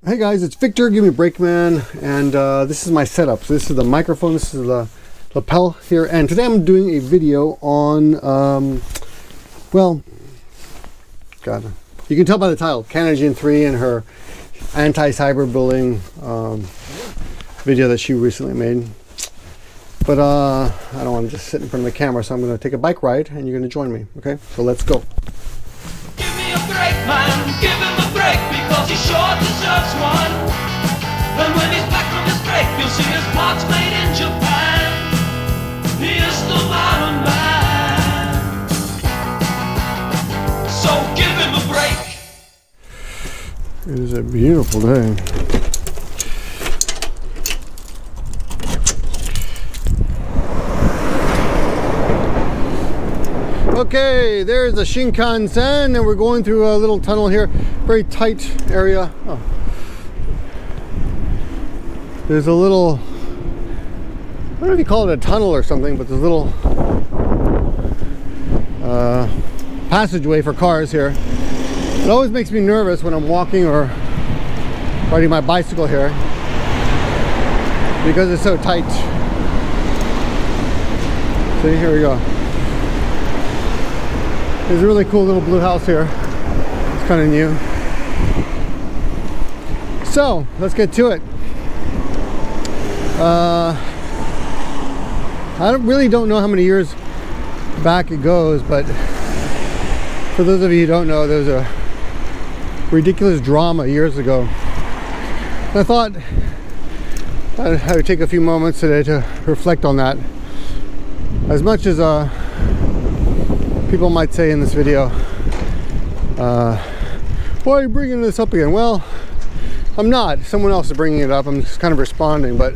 Hey guys, it's Victor, askgimmeabreakman, and this is my setup. So this is the microphone, this is the lapel here, and today I'm doing a video on, well, God, you can tell by the title, Canada 3 and her anti-cyberbullying video that she recently made. But I don't want to just sit in front of the camera, so I'm going to take a bike ride, and you're going to join me, okay? So let's go. Give me a break, man, give him a break, because he sure deserves one. And when he's back from his break, you'll see his parts made in Japan. He is the Moron man, so give him a break. It is a beautiful day. Okay, there's the Shinkansen, and we're going through a little tunnel here. Very tight area. Oh. There's a little, I don't know if you call it a tunnel or something, but there's a little passageway for cars here. It always makes me nervous when I'm walking or riding my bicycle here, because it's so tight. See, here we go. There's a really cool little blue house here. It's kind of new. So let's get to it. I really don't know how many years back it goes, but for those of you who don't know, there was a ridiculous drama years ago. And I thought I would take a few moments today to reflect on that. As much as people might say in this video, why are you bringing this up again? Well, I'm not. Someone else is bringing it up. I'm just kind of responding, but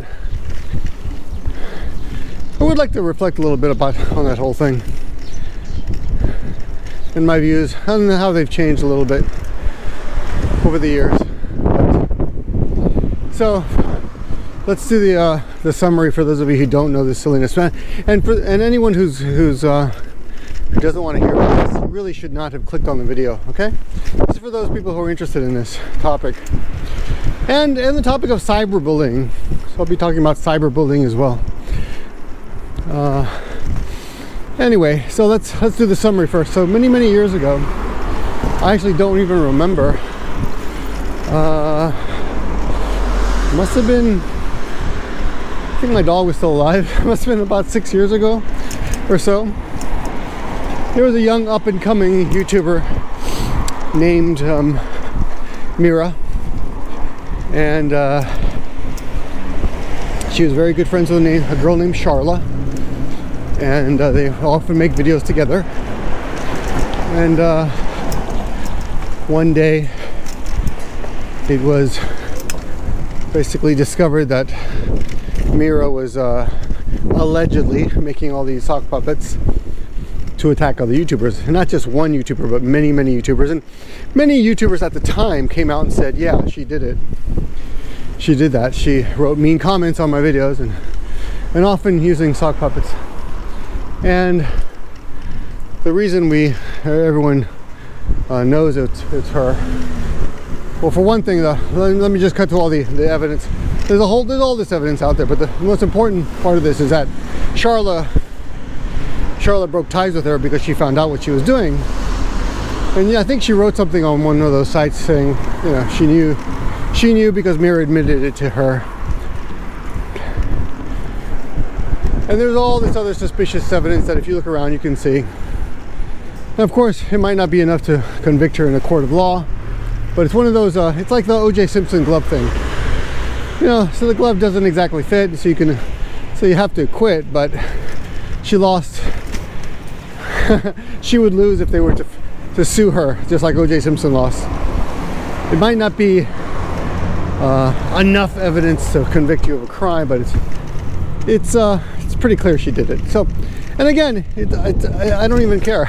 I would like to reflect a little bit on that whole thing and my views and how they've changed a little bit over the years. So let's do the summary for those of you who don't know this silliness, and anyone who doesn't want to hear about this, you really should not have clicked on the video, okay? This is for those people who are interested in this topic. And the topic of cyberbullying. So I'll be talking about cyberbullying as well. Anyway, so let's do the summary first. So many years ago, I actually don't even remember. Must have been, I think my dog was still alive. It must have been about 6 years ago or so. There was a young up-and-coming YouTuber named Mira, and she was very good friends with a girl named Charla, and they often make videos together. And one day it was basically discovered that Mira was allegedly making all these sock puppets to attack other YouTubers, and not just one YouTuber, but many YouTubers. And many YouTubers at the time came out and said, yeah, she did it. She did that. She wrote mean comments on my videos, and often using sock puppets. And the reason everyone knows it's her, well, for one thing, let me just cut to all the evidence. There's all this evidence out there, but the most important part of this is that Charla broke ties with her because she found out what she was doing. And yeah, I think she wrote something on one of those sites saying, you know, she knew because Mira admitted it to her. And there's all this other suspicious evidence that if you look around you can see. And of course, it might not be enough to convict her in a court of law, but it's one of those, it's like the O.J. Simpson glove thing. You know, so the glove doesn't exactly fit, so you have to quit, but she lost. She would lose if they were to sue her, just like O.J. Simpson lost. It might not be enough evidence to convict you of a crime, but it's pretty clear she did it. So, and again, I don't even care.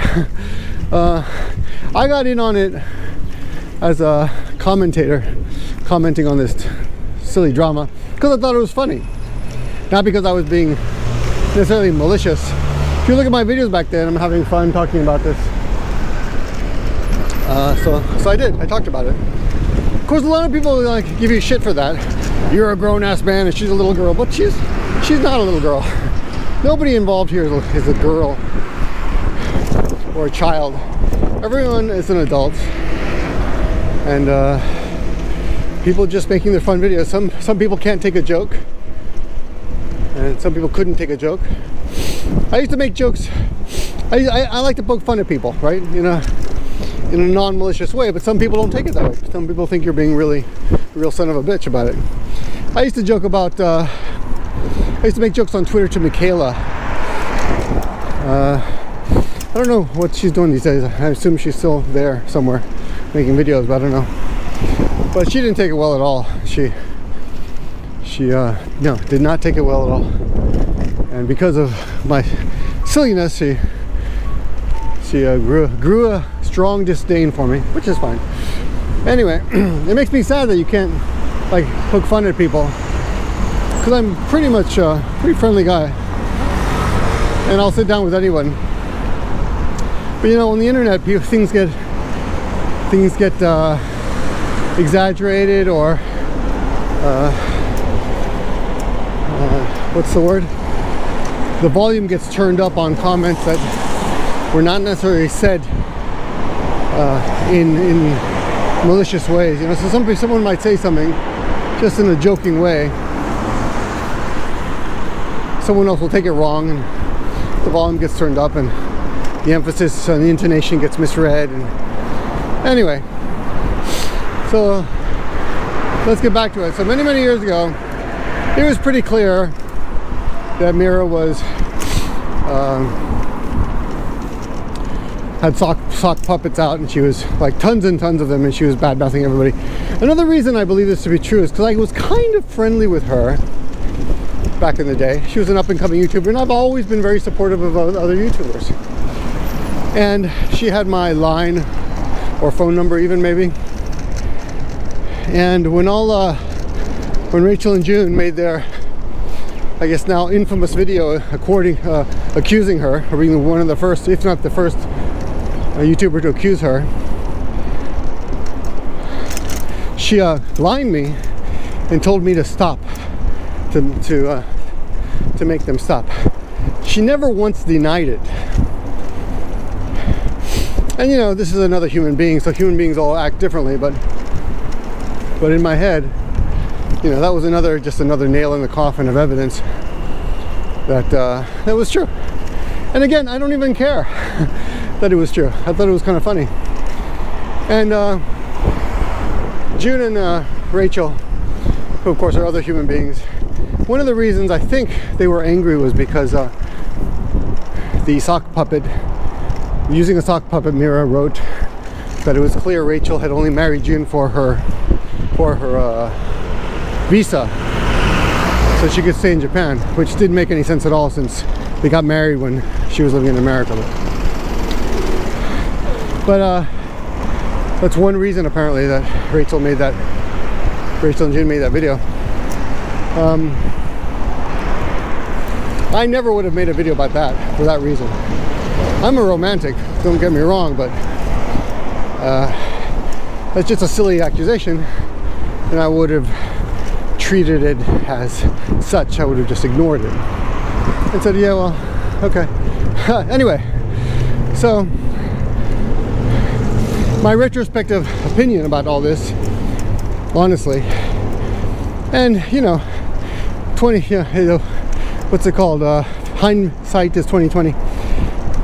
I got in on it as a commentator, commenting on this silly drama because I thought it was funny, not because I was being necessarily malicious. If you look at my videos back then, I'm having fun talking about this. So I talked about it. course, a lot of people like give you shit for that. You're a grown-ass man and she's a little girl, but she's not a little girl. Nobody involved here is a girl or a child. Everyone is an adult, and people just making their fun videos. Some people can't take a joke, and some people couldn't take a joke. I used to make jokes. I like to poke fun at people, right? In a non-malicious way, but some people don't take it that way. Some people think you're being really a real son of a bitch about it. I used to joke about, I used to make jokes on Twitter to Michaela. I don't know what she's doing these days. I assume she's still there somewhere making videos, but I don't know. But she didn't take it well at all. She no, did not take it well at all. And because of my silliness, she grew a strong disdain for me, which is fine. Anyway, it makes me sad that you can't like poke fun at people, because I'm pretty much a pretty friendly guy, and I'll sit down with anyone. But you know, on the internet, things get exaggerated, or what's the word? The volume gets turned up on comments that were not necessarily said in malicious ways. You know, so someone might say something just in a joking way. Someone else will take it wrong, and the volume gets turned up, and the emphasis and the intonation gets misread. And anyway, so let's get back to it. So many years ago, it was pretty clear that Mira was had sock puppets out, and she was like tons and tons of them, and she was bad-mouthing everybody. Another reason I believe this to be true is because I was kind of friendly with her back in the day. She was an up-and-coming YouTuber, and I've always been very supportive of other YouTubers. And she had my line or phone number, even maybe. And when Rachel and June made their, I guess now infamous video, accusing her of being one of the first, if not the first, YouTuber to accuse her, she lined me and told me to stop, to make them stop. She never once denied it. And you know, this is another human being, so human beings all act differently, but in my head, you know, that was just another nail in the coffin of evidence that that was true. And again, I don't even care that it was true. I thought it was kind of funny. And June and Rachel, who of course are other human beings, one of the reasons I think they were angry was because the sock puppet, using a sock puppet, Mira wrote that it was clear Rachel had only married June for her visa, so she could stay in Japan, which didn't make any sense at all, since they got married when she was living in America. But that's one reason apparently that Rachel and June made that video. I never would have made a video about that for that reason. I'm a romantic, don't get me wrong, but that's just a silly accusation, and I would have treated it as such. I would have just ignored it and said, yeah, well, okay. Anyway, so my retrospective opinion about all this, honestly, and you know, what's it called? Hindsight is 20/20.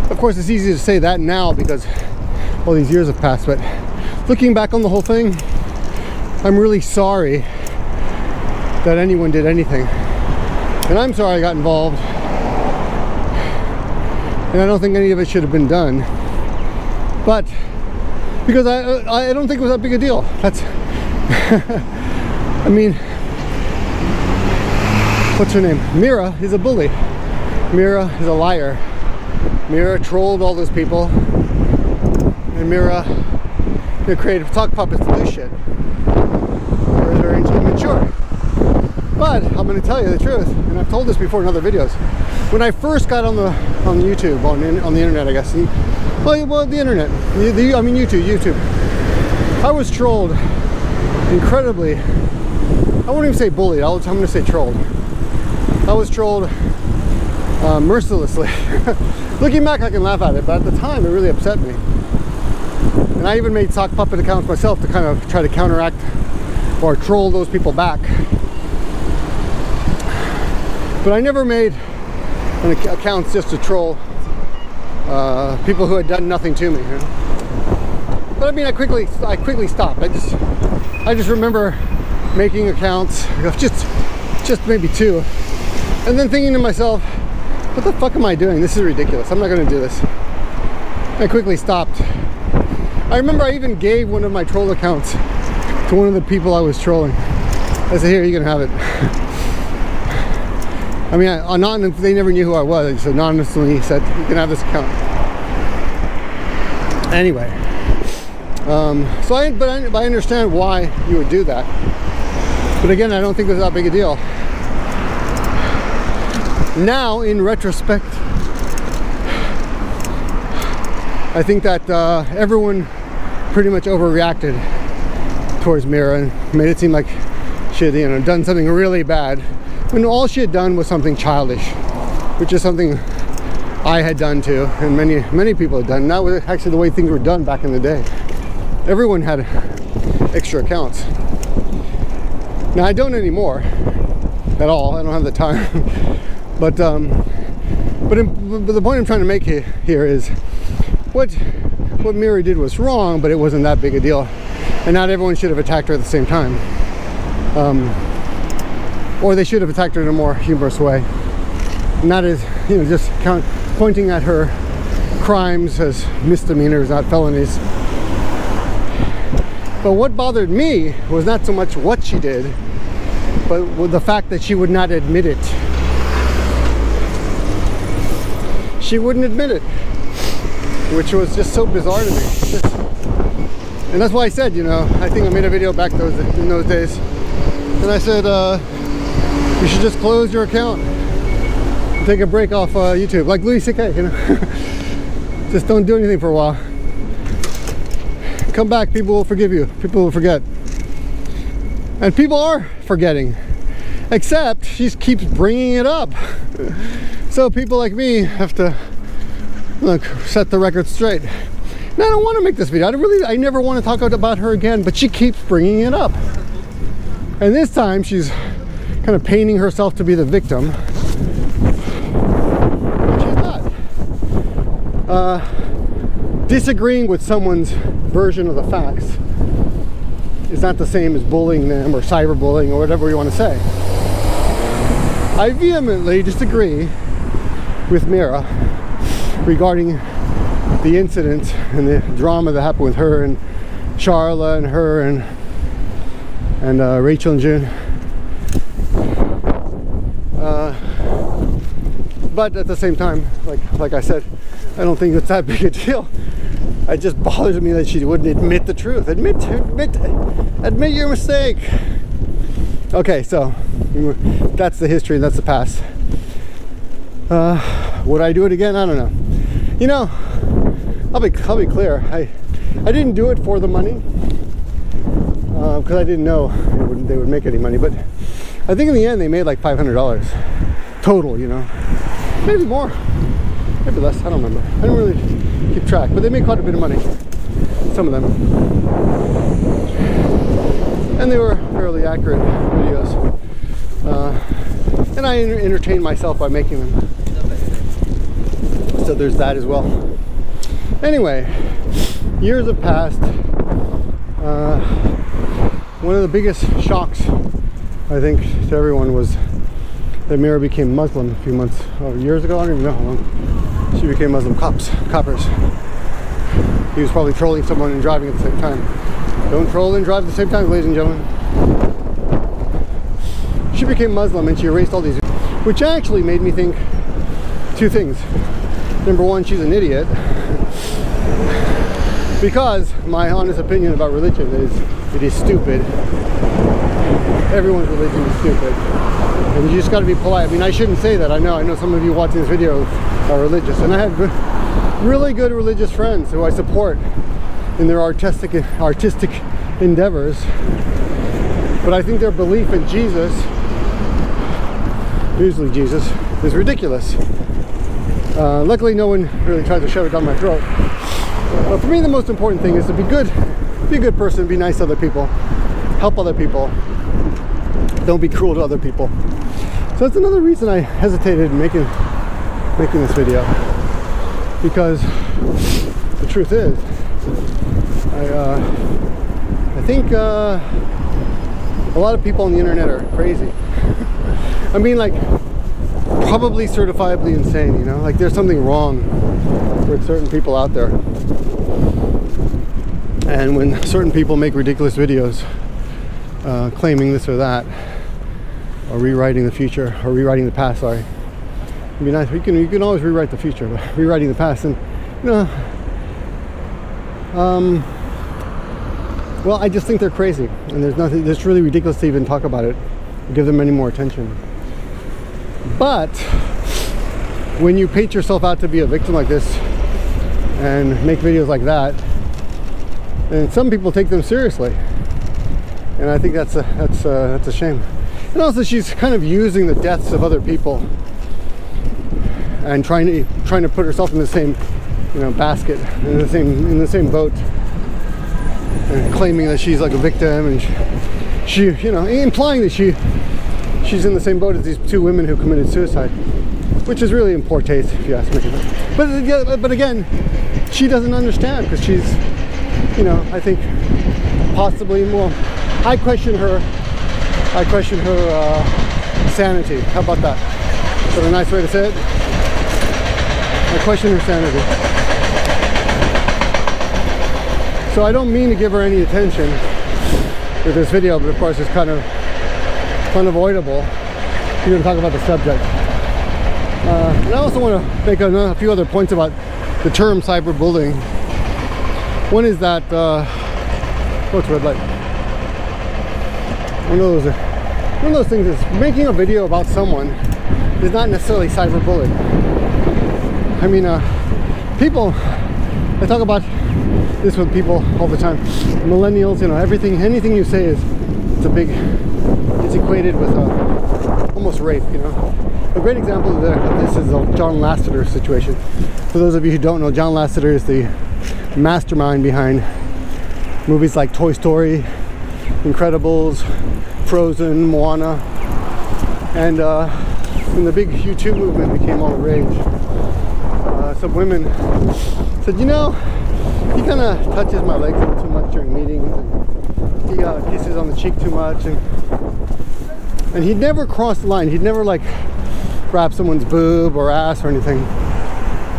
Of course, it's easy to say that now because all these years have passed, but looking back on the whole thing, I'm really sorry that anyone did anything, and I'm sorry I got involved, and I don't think any of it should have been done, but because I don't think it was that big a deal. That's I mean, what's her name? Mira is a bully. Mira is a liar. Mira trolled all those people, and Mira created sock puppets to do shit. Mira's very immature. But I'm going to tell you the truth, and I've told this before in other videos. When I first got on YouTube, on the internet, I guess. Well, the internet. I mean YouTube. I was trolled incredibly, I won't even say bullied, I'm going to say trolled. I was trolled mercilessly. Looking back, I can laugh at it, but at the time, it really upset me. And I even made sock puppet accounts myself to kind of try to counteract or troll those people back. But I never made accounts just to troll people who had done nothing to me. You know? But I mean, I quickly stopped. I just remember making accounts of just maybe 2, and then thinking to myself, what the fuck am I doing? This is ridiculous. I'm not going to do this. I quickly stopped. I remember I even gave one of my troll accounts to one of the people I was trolling. I said, here, you can have it. I mean, they never knew who I was. I just anonymously said, you can have this account. Anyway, but I understand why you would do that. But again, I don't think it was that big a deal. Now, in retrospect, I think that everyone pretty much overreacted towards Mira and made it seem like she had, done something really bad, when all she had done was something childish, which is something I had done too, and many people had done. And that was actually the way things were done back in the day. Everyone had extra accounts. Now I don't anymore at all. I don't have the time. But the point I'm trying to make here is what Mira did was wrong, but it wasn't that big a deal, and not everyone should have attacked her at the same time, or they should have attacked her in a more humorous way, not as just pointing at her crimes as misdemeanors, not felonies. But what bothered me was not so much what she did, but the fact that she would not admit it. She wouldn't admit it, which was just so bizarre to me. And that's why I said, I think I made a video back in those days, and I said, you should just close your account and take a break off YouTube, like Louis C.K., Just don't do anything for a while. Come back, people will forgive you. People will forget. And people are forgetting, except she keeps bringing it up. So people like me have to set the record straight. Now I don't want to make this video. I never want to talk about her again, but she keeps bringing it up. And this time she's kind of painting herself to be the victim. But she's not. Disagreeing with someone's version of the facts is not the same as bullying them or cyberbullying or whatever you want to say. I vehemently disagree with Mira regarding the incident and the drama that happened with her and Charla and her and Rachel and June. But at the same time, like I said, I don't think it's that big a deal. It just bothers me that she wouldn't admit the truth. Admit your mistake. Okay, so that's the history, that's the past. Would I do it again? I don't know. I'll be clear. I didn't do it for the money because I didn't know they would make any money. But I think in the end they made like $500 total. Maybe more, maybe less. I don't remember. I don't really keep track, but they made quite a bit of money. Some of them, and they were fairly accurate videos. And I entertained myself by making them. So there's that as well. Anyway, years have passed. One of the biggest shocks, I think, to everyone was that Mira became Muslim a few months, years ago. I don't even know how long. She became Muslim. Coppers. He was probably trolling someone and driving at the same time. Don't troll and drive at the same time, ladies and gentlemen. She became Muslim and she erased all these, which actually made me think two things. Number one, she's an idiot, because my honest opinion about religion is it is stupid. Everyone's religion is stupid, and you just got to be polite. I mean, I shouldn't say that. I know some of you watching this video are religious, and I have really good religious friends who I support in their artistic endeavors. But I think their belief in Jesus, usually Jesus, is ridiculous. Luckily no one really tried to shove it down my throat. But for me the most important thing is to be good. Be a good person, be nice to other people, help other people. Don't be cruel to other people. So that's another reason I hesitated in making this video. Because the truth is, I think a lot of people on the internet are crazy. I mean, like, probably certifiably insane, you know? Like, there's something wrong with certain people out there. And when certain people make ridiculous videos claiming this or that, or rewriting the future, or rewriting the past, sorry. It'd be nice. You can always rewrite the future, but rewriting the past, and you know, well, I just think they're crazy, and there's nothing. It's really ridiculous to even talk about it, or give them any more attention. But when you paint yourself out to be a victim like this, and make videos like that, and some people take them seriously, and I think that's a shame. And also, she's kind of using the deaths of other people and trying to put herself in the same, you know, basket, in the same boat, and claiming that she's like a victim, and she you know, implying that she's in the same boat as these two women who committed suicide, which is really in poor taste, if you ask me. But again, she doesn't understand, because she's, you know, I think possibly more. I question her sanity. How about that? Is that a nice way to say it? I question her sanity. So I don't mean to give her any attention with this video, but of course it's kind of unavoidable. You're going to talk about the subject. And I also want to make a few other points about the term cyberbullying. One is that, what's red light? One of those things is making a video about someone is not necessarily cyberbullying. I mean, people, I talk about this with people all the time. Millennials, you know, anything you say it's equated with almost rape, you know. A great example of this is the John Lasseter situation. For those of you who don't know, John Lasseter is the mastermind behind movies like Toy Story, Incredibles, Frozen, Moana, and when the big YouTube movement became all the rage, some women said, you know, he kind of touches my legs a little too much during meetings, and he kisses on the cheek too much, and he'd never cross the line. He'd never like grab someone's boob or ass or anything,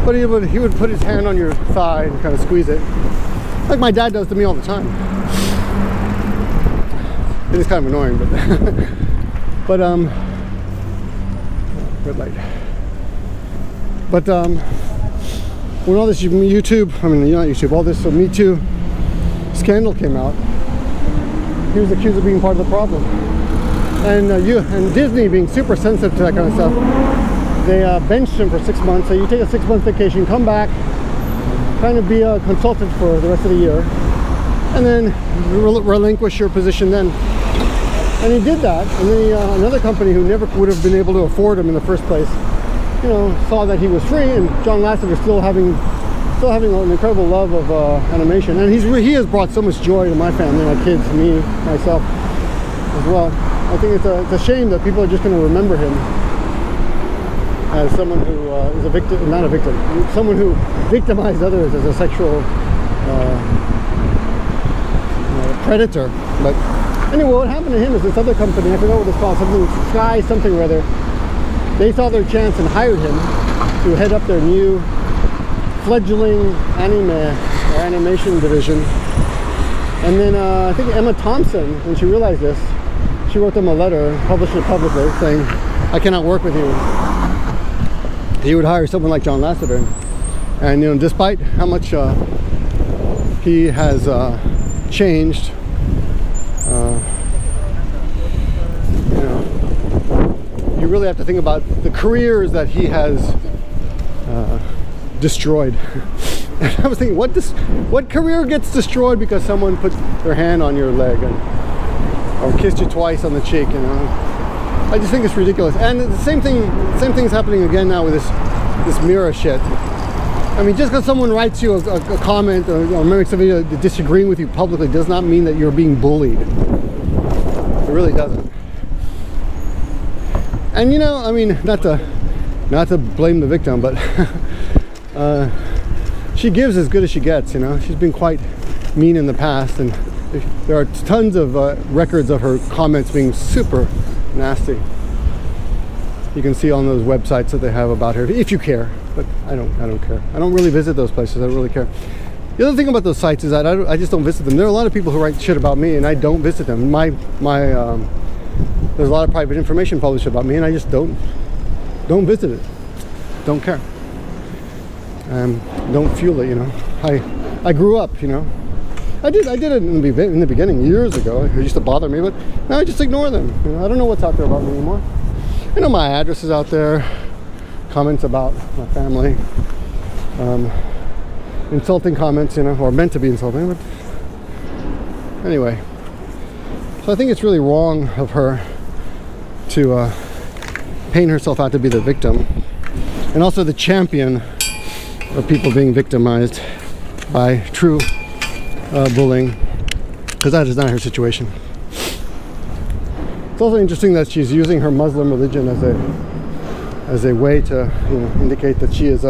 but he would put his hand on your thigh and kind of squeeze it, like my dad does to me all the time. It is kind of annoying, but red light. But when all this YouTube, I mean, not YouTube, all this Me Too scandal came out, he was accused of being part of the problem. And Disney, being super sensitive to that kind of stuff, they benched him for 6 months. So you take a 6-month vacation, come back, kind of be a consultant for the rest of the year, and then relinquish your position then. And he did that, and then another company who never would have been able to afford him in the first place, you know, saw that he was free, and John Lasseter still having an incredible love of animation, and he has brought so much joy to my family, my kids, me, myself as well. I think it's a shame that people are just going to remember him as someone who is a victim, not a victim, someone who victimized others as a sexual predator. But anyway, what happened to him is this other company, I forgot what it's called, something Sky something or other, they saw their chance and hired him to head up their new fledgling animation division. And then I think Emma Thompson, when she realized this, she wrote them a letter and published it publicly saying, I cannot work with you. He would hire someone like John Lasseter. And you know, despite how much he has changed, you know, you really have to think about the careers that he has destroyed. And I was thinking, what career gets destroyed because someone put their hand on your leg? And or kissed you twice on the cheek, you know. I just think it's ridiculous. And the same thing's happening again now with this mirror shit. I mean, just because someone writes you a comment or makes a video disagreeing with you publicly does not mean that you're being bullied. It really doesn't. And you know, I mean, not to blame the victim, but she gives as good as she gets, you know. She's been quite mean in the past, and there are tons of records of her comments being super nasty. You can see on those websites that they have about her, if you care. But I don't care. I don't really visit those places. I don't really care. The other thing about those sites is that I just don't visit them. There are a lot of people who write shit about me, and I don't visit them. There's a lot of private information published about me, and I just don't visit it. Don't care. Don't fuel it, you know. I grew up, you know. I did it in the beginning, years ago. It used to bother me, but now I just ignore them. You know, I don't know what's out there about me anymore. I know my address is out there, comments about my family, insulting comments, you know, or meant to be insulting, but anyway. So I think it's really wrong of her to paint herself out to be the victim, and also the champion of people being victimized by true bullying, because that is not her situation. It's also interesting that she's using her Muslim religion as a way to, you know, indicate that she is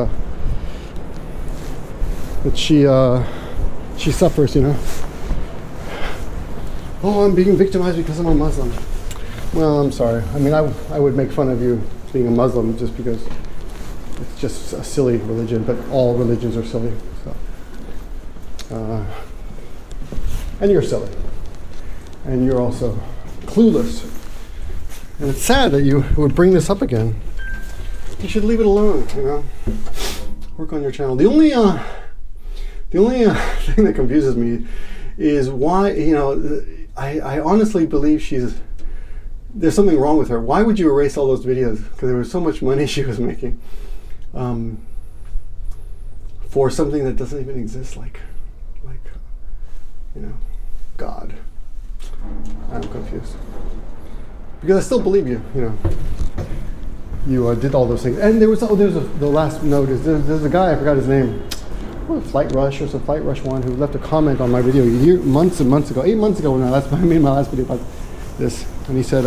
she suffers, you know. Oh, I'm being victimized because I'm a Muslim. Well, I'm sorry. I mean, I would make fun of you being a Muslim just because it's just a silly religion, but all religions are silly. So, and you're silly, and you're also clueless. And it's sad that you would bring this up again. You should leave it alone, you know. Work on your channel. The only thing that confuses me is why, you know, I honestly believe there's something wrong with her. Why would you erase all those videos? Because there was so much money she was making for something that doesn't even exist, like you know, God. I'm confused. Because I still believe you, you know. You did all those things. And the last note is there's a guy, I forgot his name, Flight Rush or some Flight Rush one, who left a comment on my video months and months ago, 8 months ago when I made my last video about this. And he said,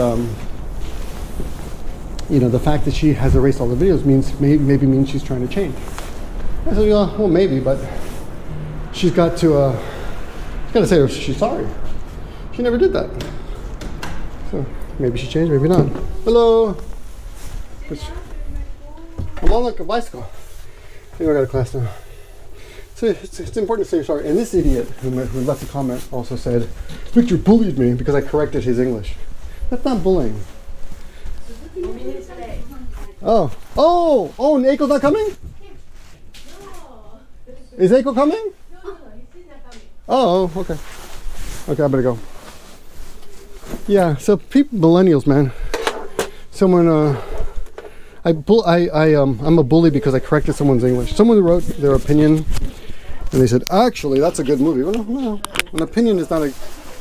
you know, the fact that she has erased all the videos maybe means she's trying to change. I said, yeah, well, maybe, but she's got to say she's sorry. She never did that. So maybe she changed, maybe not. Hello. I'm on like a bicycle. I think I got a class now. So it's important to say you're sorry. And this idiot who left a comment also said, Victor bullied me because I corrected his English. That's not bullying. Oh, and Aiko's not coming? Is Aiko coming? Oh, okay. Okay, I better go. Yeah, so millennials, man. Someone, I'm a bully because I corrected someone's English. Someone wrote their opinion, and they said, actually, that's a good movie. Well, no, an opinion is not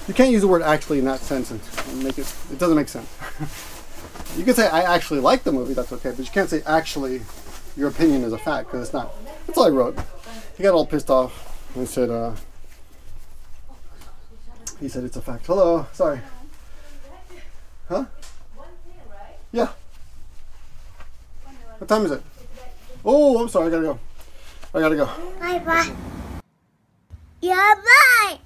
you can't use the word actually in that sense and make it doesn't make sense. You can say, I actually like the movie, that's okay, but you can't say, actually, your opinion is a fact, because it's not. That's all I wrote. He got all pissed off and said, he said, it's a fact. Hello, sorry. Huh? Yeah. What time is it? Oh, I'm sorry, I gotta go. Bye bye. Yeah, bye.